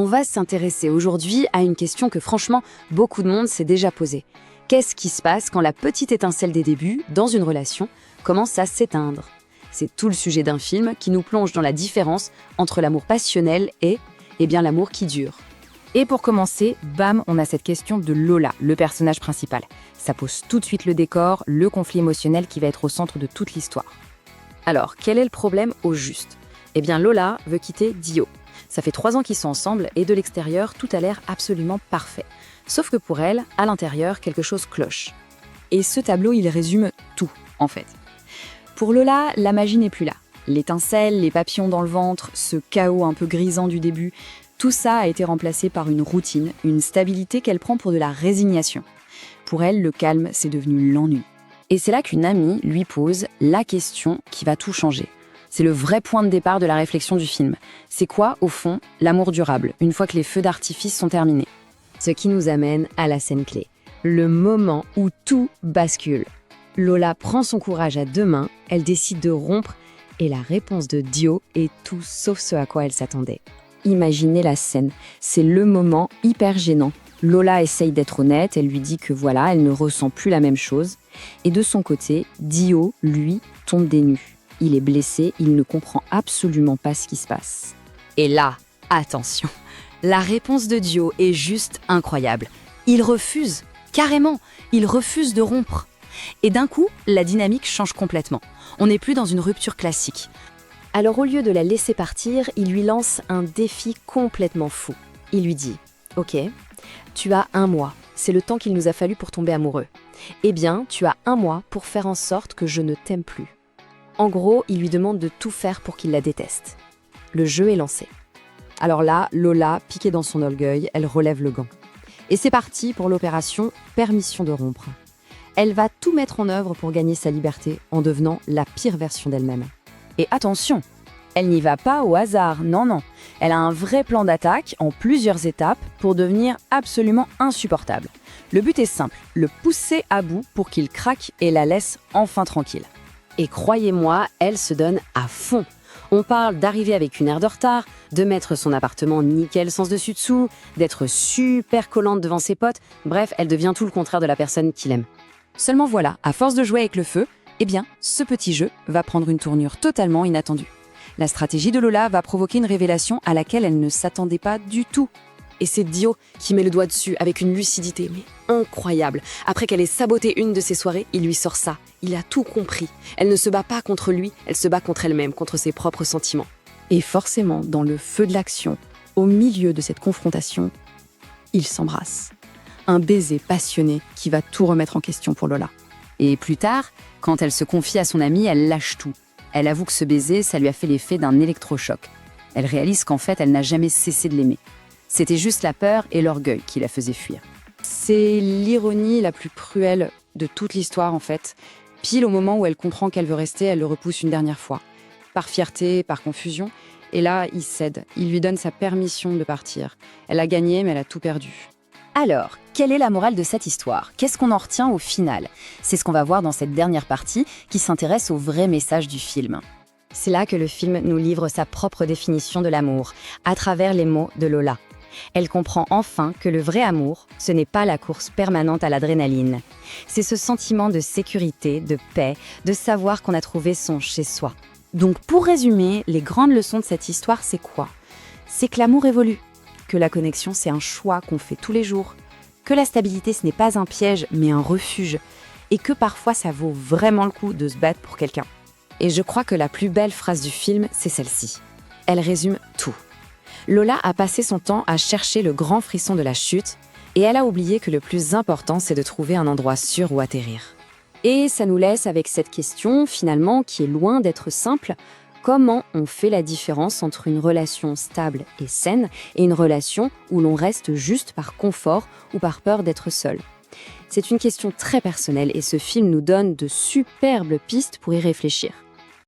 On va s'intéresser aujourd'hui à une question que franchement, beaucoup de monde s'est déjà posée. Qu'est-ce qui se passe quand la petite étincelle des débuts, dans une relation, commence à s'éteindre? C'est tout le sujet d'un film qui nous plonge dans la différence entre l'amour passionnel et, l'amour qui dure. Et pour commencer, bam, on a cette question de Lola, le personnage principal. Ça pose tout de suite le décor, le conflit émotionnel qui va être au centre de toute l'histoire. Alors, quel est le problème au juste? Lola veut quitter Dio. Ça fait 3 ans qu'ils sont ensemble et de l'extérieur, tout a l'air absolument parfait. Sauf que pour elle, à l'intérieur, quelque chose cloche. Et ce tableau, il résume tout, en fait. Pour Lola, la magie n'est plus là. L'étincelle, les papillons dans le ventre, ce chaos un peu grisant du début, tout ça a été remplacé par une routine, une stabilité qu'elle prend pour de la résignation. Pour elle, le calme, c'est devenu l'ennui. Et c'est là qu'une amie lui pose la question qui va tout changer. C'est le vrai point de départ de la réflexion du film. C'est quoi, au fond, l'amour durable, une fois que les feux d'artifice sont terminés? Ce qui nous amène à la scène clé. Le moment où tout bascule. Lola prend son courage à 2 mains, elle décide de rompre, et la réponse de Dio est tout sauf ce à quoi elle s'attendait. Imaginez la scène, c'est le moment hyper gênant. Lola essaye d'être honnête, elle lui dit que voilà, elle ne ressent plus la même chose. Et de son côté, Dio, lui, tombe des nues. Il est blessé, il ne comprend absolument pas ce qui se passe. Et là, attention, la réponse de Dio est juste incroyable. Il refuse, carrément, il refuse de rompre. Et d'un coup, la dynamique change complètement. On n'est plus dans une rupture classique. Alors au lieu de la laisser partir, il lui lance un défi complètement fou. Il lui dit « Ok, tu as 1 mois, c'est le temps qu'il nous a fallu pour tomber amoureux. Tu as 1 mois pour faire en sorte que je ne t'aime plus. » En gros, il lui demande de tout faire pour qu'il la déteste. Le jeu est lancé. Alors là, Lola, piquée dans son orgueil, elle relève le gant. Et c'est parti pour l'opération permission de rompre. Elle va tout mettre en œuvre pour gagner sa liberté en devenant la pire version d'elle-même. Et attention, elle n'y va pas au hasard, non. Elle a un vrai plan d'attaque en plusieurs étapes pour devenir absolument insupportable. Le but est simple, le pousser à bout pour qu'il craque et la laisse enfin tranquille. Et croyez-moi, elle se donne à fond. On parle d'arriver avec 1 heure de retard, de mettre son appartement nickel sens dessus-dessous, d'être super collante devant ses potes, bref, elle devient tout le contraire de la personne qu'il aime. Seulement voilà, à force de jouer avec le feu, ce petit jeu va prendre une tournure totalement inattendue. La stratégie de Lola va provoquer une révélation à laquelle elle ne s'attendait pas du tout. Et c'est Dio qui met le doigt dessus avec une lucidité, mais incroyable. Après qu'elle ait saboté une de ses soirées, il lui sort ça. Il a tout compris. Elle ne se bat pas contre lui, elle se bat contre elle-même, contre ses propres sentiments. Et forcément, dans le feu de l'action, au milieu de cette confrontation, ils s'embrassent. Un baiser passionné qui va tout remettre en question pour Lola. Et plus tard, quand elle se confie à son amie, elle lâche tout. Elle avoue que ce baiser, ça lui a fait l'effet d'un électrochoc. Elle réalise qu'en fait, elle n'a jamais cessé de l'aimer. C'était juste la peur et l'orgueil qui la faisaient fuir. C'est l'ironie la plus cruelle de toute l'histoire, en fait. Pile au moment où elle comprend qu'elle veut rester, elle le repousse une dernière fois. Par fierté, par confusion. Et là, il cède. Il lui donne sa permission de partir. Elle a gagné, mais elle a tout perdu. Alors, quelle est la morale de cette histoire? Qu'est-ce qu'on en retient au final? C'est ce qu'on va voir dans cette dernière partie qui s'intéresse au vrai message du film. C'est là que le film nous livre sa propre définition de l'amour, à travers les mots de Lola. Elle comprend enfin que le vrai amour, ce n'est pas la course permanente à l'adrénaline. C'est ce sentiment de sécurité, de paix, de savoir qu'on a trouvé son chez-soi. Donc pour résumer, les grandes leçons de cette histoire, c'est quoi? C'est que l'amour évolue, que la connexion, c'est un choix qu'on fait tous les jours, que la stabilité, ce n'est pas un piège, mais un refuge, et que parfois, ça vaut vraiment le coup de se battre pour quelqu'un. Et je crois que la plus belle phrase du film, c'est celle-ci. Elle résume tout. Lola a passé son temps à chercher le grand frisson de la chute et elle a oublié que le plus important, c'est de trouver un endroit sûr où atterrir. Et ça nous laisse avec cette question, finalement, qui est loin d'être simple. Comment on fait la différence entre une relation stable et saine et une relation où l'on reste juste par confort ou par peur d'être seul? C'est une question très personnelle et ce film nous donne de superbes pistes pour y réfléchir.